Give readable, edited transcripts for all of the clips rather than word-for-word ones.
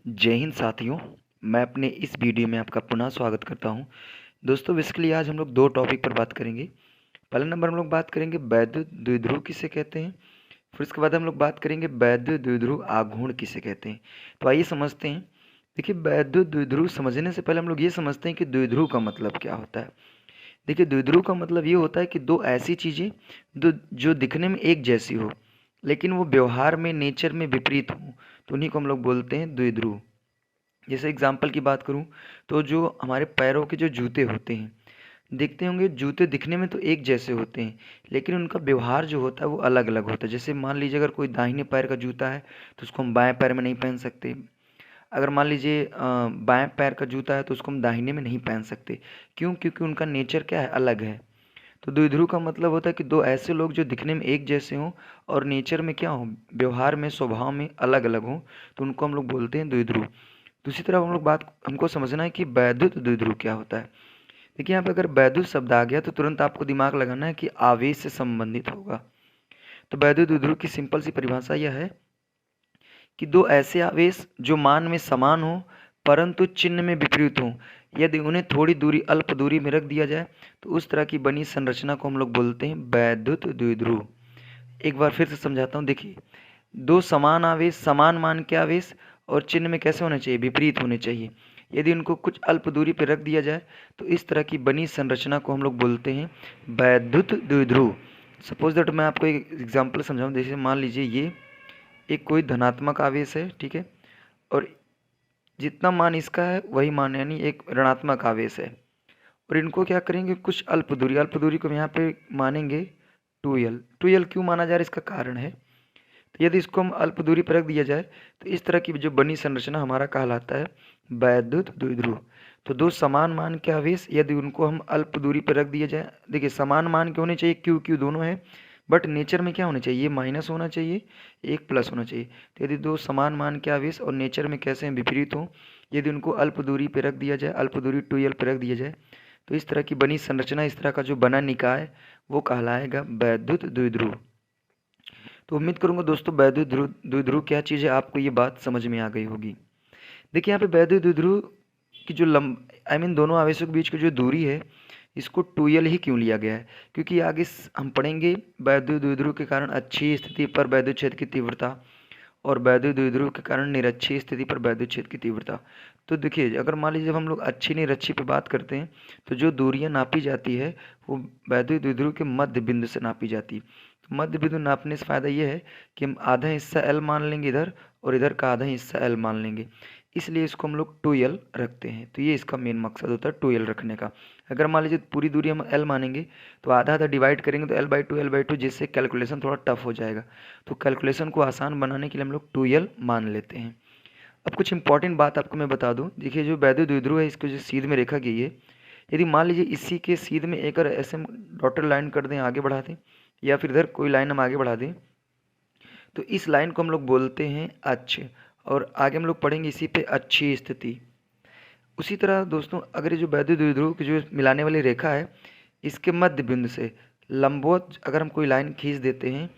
जय हिंद साथियों। मैं अपने इस वीडियो में आपका पुनः स्वागत करता हूं। दोस्तों बेसिकली आज हम लोग दो टॉपिक पर बात करेंगे। पहले नंबर हम लोग बात करेंगे वैद्युत द्विध्रुव किसे कहते हैं। फिर उसके बाद हम लोग बात करेंगे वैद्युत द्विध्रुव आघूर्ण किसे कहते हैं। तो आइए समझते हैं। देखिए, वैद्युत द्विध्रुव समझने से पहले हम लोग ये समझते हैं कि द्विध्रुव का मतलब क्या होता है। देखिए, द्विध्रुव का मतलब ये होता है कि दो ऐसी चीज़ें जो दिखने में एक जैसी हो लेकिन वो व्यवहार में नेचर में विपरीत हो, तो उन्हीं को हम लोग बोलते हैं द्विध्रुव। जैसे एग्जाम्पल की बात करूं तो जो हमारे पैरों के जो जूते होते हैं, देखते होंगे जूते दिखने में तो एक जैसे होते हैं लेकिन उनका व्यवहार जो होता है वो अलग अलग होता है। जैसे मान लीजिए अगर कोई दाहिने पैर का जूता है तो उसको हम बाएं पैर में नहीं पहन सकते। अगर मान लीजिए बाएं पैर का जूता है तो उसको हम दाहिने में नहीं पहन सकते। क्यों? क्योंकि उनका नेचर क्या है, अलग है। तो द्विध्रुव का मतलब होता है कि दो ऐसे लोग जो दिखने में एक जैसे हों और नेचर में क्या हो, व्यवहार में स्वभाव में अलग अलग हों, तो उनको हम लोग बोलते हैं द्विध्रुव। दूसरी तरफ हम लोग बात हमको समझना है कि वैद्युत द्विध्रुव क्या होता है। देखिए, यहाँ पे अगर वैद्युत शब्द आ गया तो तुरंत आपको दिमाग लगाना है कि आवेश से संबंधित होगा। तो वैद्युत द्विध्रुव की सिंपल सी परिभाषा यह है कि दो ऐसे आवेश जो मान में समान हो परंतु चिन्ह में विपरीत हों, यदि उन्हें थोड़ी दूरी अल्प दूरी में रख दिया जाए तो उस तरह की बनी संरचना को हम लोग बोलते हैं वैद्युत द्विध्रुव। एक बार फिर से समझाता हूँ। देखिए, दो समान आवेश समान मान के आवेश और चिन्ह में कैसे होने चाहिए, विपरीत होने चाहिए। यदि उनको कुछ अल्प दूरी पर रख दिया जाए तो इस तरह की बनी संरचना को हम लोग बोलते हैं वैद्युत द्विध्रुव। सपोज दैट मैं आपको एक एग्जांपल समझाऊं। जैसे मान लीजिए ये एक कोई धनात्मक आवेश है, ठीक है, और जितना मान इसका है वही मान यानी एक ऋणात्मक आवेश है। और इनको क्या करेंगे, कुछ अल्प दूरी को हम यहाँ पे मानेंगे 2l। 2l क्यों माना जा रहा है, इसका कारण है। तो यदि इसको हम अल्प दूरी पर रख दिया जाए तो इस तरह की जो बनी संरचना हमारा कहलाता है वैद्युत द्विध्रुव। तो दो समान मान के आवेश यदि उनको हम अल्प दूरी पर रख दिया जाए, देखिए समान मान के होने चाहिए, क्यू क्यू दोनों है, बट नेचर में क्या होना चाहिए, ये माइनस होना चाहिए, एक प्लस होना चाहिए। तो यदि दो समान मान के आवेश और नेचर में कैसे हैं, विपरीत हों, यदि उनको अल्प दूरी पर रख दिया जाए, अल्प दूरी 2l पर रख दिया जाए, तो इस तरह की बनी संरचना, इस तरह का जो बना निकाय वो कहलाएगा वैद्युत द्विध्रुव। तो उम्मीद करूंगा दोस्तों वैद्युत द्विध्रुव क्या चीज़ है आपको ये बात समझ में आ गई होगी। देखिए, यहाँ पे वैद्युत द्विध्रुव की जो दोनों आवेशों के बीच की जो दूरी है इसको 2l ही क्यों लिया गया है, क्योंकि आगे हम पढ़ेंगे वैद्युत द्विध्रुव के कारण अच्छी स्थिति पर वैद्युत क्षेत्र की तीव्रता और वैद्युत द्विध्रुव के कारण निरक्षीय स्थिति पर वैद्युत क्षेत्र की तीव्रता। तो देखिए, अगर मान लीजिए जब हम लोग अच्छी निरक्षी पे बात करते हैं तो जो दूरियां नापी जाती है वो वैद्युत द्विध्रुव के मध्य बिंदु से नापी जाती है। तो मध्य बिंदु नापने से फ़ायदा ये है कि हम आधा हिस्सा L मान लेंगे इधर और इधर का आधा हिस्सा L मान लेंगे, इसलिए इसको हम लोग 2l रखते हैं। तो ये इसका मेन मकसद होता है 2l रखने का। अगर मान लीजिए पूरी दूरी हम L मानेंगे तो आधा आधा डिवाइड करेंगे तो L/2 जिससे कैलकुलेशन थोड़ा टफ हो जाएगा। तो कैलकुलेशन को आसान बनाने के लिए हम लोग 2l मान लेते हैं। अब कुछ इंपॉर्टेंट बात आपको मैं बता दूं। देखिए, जो वैद्युत द्विध्रुव है इसको जो सीध में रेखा गई है, यदि मान लीजिए इसी के सीध में एक ऐसे हम डॉटेड लाइन कर दें, आगे बढ़ा दें, या फिर इधर कोई लाइन हम आगे बढ़ा दें, तो इस लाइन को हम लोग बोलते हैं अक्ष, और आगे हम लोग पढ़ेंगे इसी पे अच्छी स्थिति। उसी तरह दोस्तों, अगर ये जो वैद्युत द्विध्रुव की जो मिलाने वाली रेखा है इसके मध्य बिंदु से लंबवत अगर हम कोई लाइन खींच देते हैं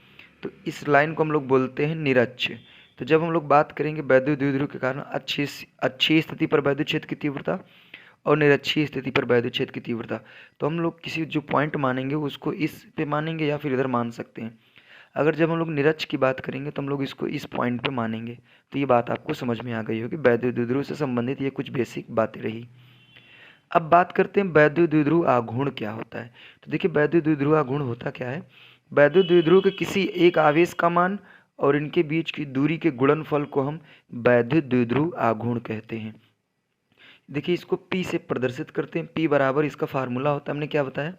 तो इस लाइन को हम लोग बोलते हैं निरक्ष। तो जब हम लोग बात करेंगे वैद्युत द्विध्रुव के कारण अच्छी स्थिति पर वैद्युत क्षेत्र की तीव्रता और निरक्षीय स्थिति पर वैद्युत क्षेत्र की तीव्रता, तो हम लोग किसी जो पॉइंट मानेंगे उसको इस पे मानेंगे या फिर इधर मान सकते हैं। अगर जब हम लोग निरक्ष की बात करेंगे तो हम लोग इसको इस पॉइंट पे मानेंगे। तो ये बात आपको समझ में आ गई होगी। वैद्युत द्विध्रुव से संबंधित ये कुछ बेसिक बातें रही। अब बात करते हैं वैद्युत द्विध्रुव आघूर्ण क्या होता है। तो देखिए, वैद्युत द्विध्रुव आघूर्ण होता क्या है। वैद्युत द्विध्रुव के किसी एक आवेश का मान और इनके बीच की दूरी के गुणनफल को हम वैद्युत द्विध्रुव आघूर्ण कहते हैं। देखिए, इसको P से प्रदर्शित करते हैं। P बराबर इसका फार्मूला होता है, हमने क्या बताया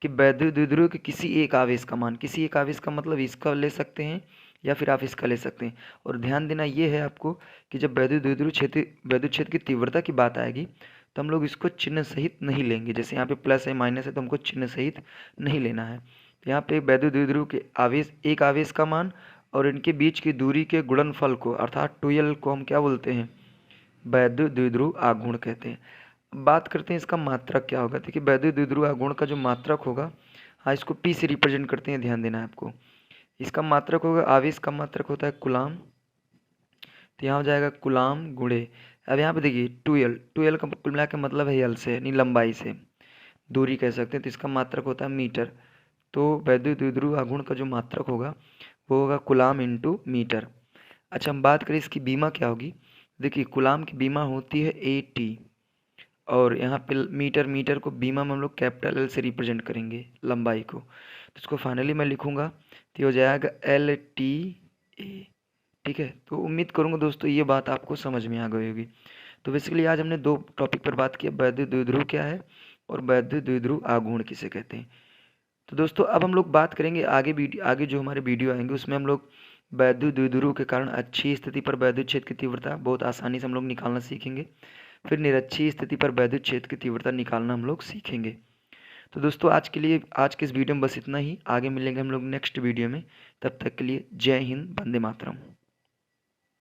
कि वैद्युत द्विध्रुव के किसी एक आवेश का मान, किसी एक आवेश का मतलब इसका ले सकते हैं या फिर आप इसका ले सकते हैं। और ध्यान देना ये है आपको कि जब वैद्युत क्षेत्र की तीव्रता की बात आएगी तो हम लोग इसको चिन्ह सहित नहीं लेंगे। जैसे यहाँ पे प्लस है माइनस है तो हमको चिन्ह सहित नहीं लेना है। तो यहाँ पे वैद्युत द्विध्रुव के एक आवेश का मान और इनके बीच की दूरी के गुणनफल को अर्थात 2l को हम क्या बोलते हैं, वैद्युत द्विध्रुव आघूर्ण कहते हैं। अब बात करते हैं इसका मात्रक क्या होगा। देखिए, वैद्युत द्विध्रुव आघूर्ण का जो मात्रक होगा, हाँ इसको P से रिप्रेजेंट करते हैं, ध्यान देना है आपको। इसका मात्रक होगा, आवेश का मात्रक होता है कूलाम, तो यहाँ हो जाएगा कूलाम गुणे। अब यहाँ पे देखिए 2L का कुल मिला के मतलब है L से, यानी लंबाई से, दूरी कह सकते हैं, तो इसका मात्रक होता है मीटर। तो वैद्युत द्विध्रुव आघूर्ण का जो मात्रक होगा वो होगा कूलाम इंटू मीटर। अच्छा, हम बात करें इसकी बीमा क्या होगी। देखिए कूलाम की बीमा होती है AT, और यहाँ पे मीटर को बीमा में हम लोग कैपिटल L से रिप्रेजेंट करेंगे लंबाई को, तो इसको फाइनली मैं लिखूंगा तो ये हो जाएगा LTA। ठीक है, तो उम्मीद करूंगा दोस्तों ये बात आपको समझ में आ गई होगी। तो बेसिकली आज हमने दो टॉपिक पर बात किया, वैद्युत द्विध्रुव क्या है और वैद्युत द्विध्रुव आघूर्ण किसे कहते हैं। तो दोस्तों अब हम लोग बात करेंगे आगे जो हमारे वीडियो आएंगे उसमें हम लोग वैद्युत द्विध्रुव के कारण अच्छी स्थिति पर वैद्युत क्षेत्र की तीव्रता बहुत आसानी से हम लोग निकालना सीखेंगे। फिर निरक्षीय स्थिति पर वैद्युत क्षेत्र की तीव्रता निकालना हम लोग सीखेंगे। तो दोस्तों आज के लिए, आज के इस वीडियो में बस इतना ही। आगे मिलेंगे हम लोग नेक्स्ट वीडियो में। तब तक के लिए जय हिंद, वंदे मातरम।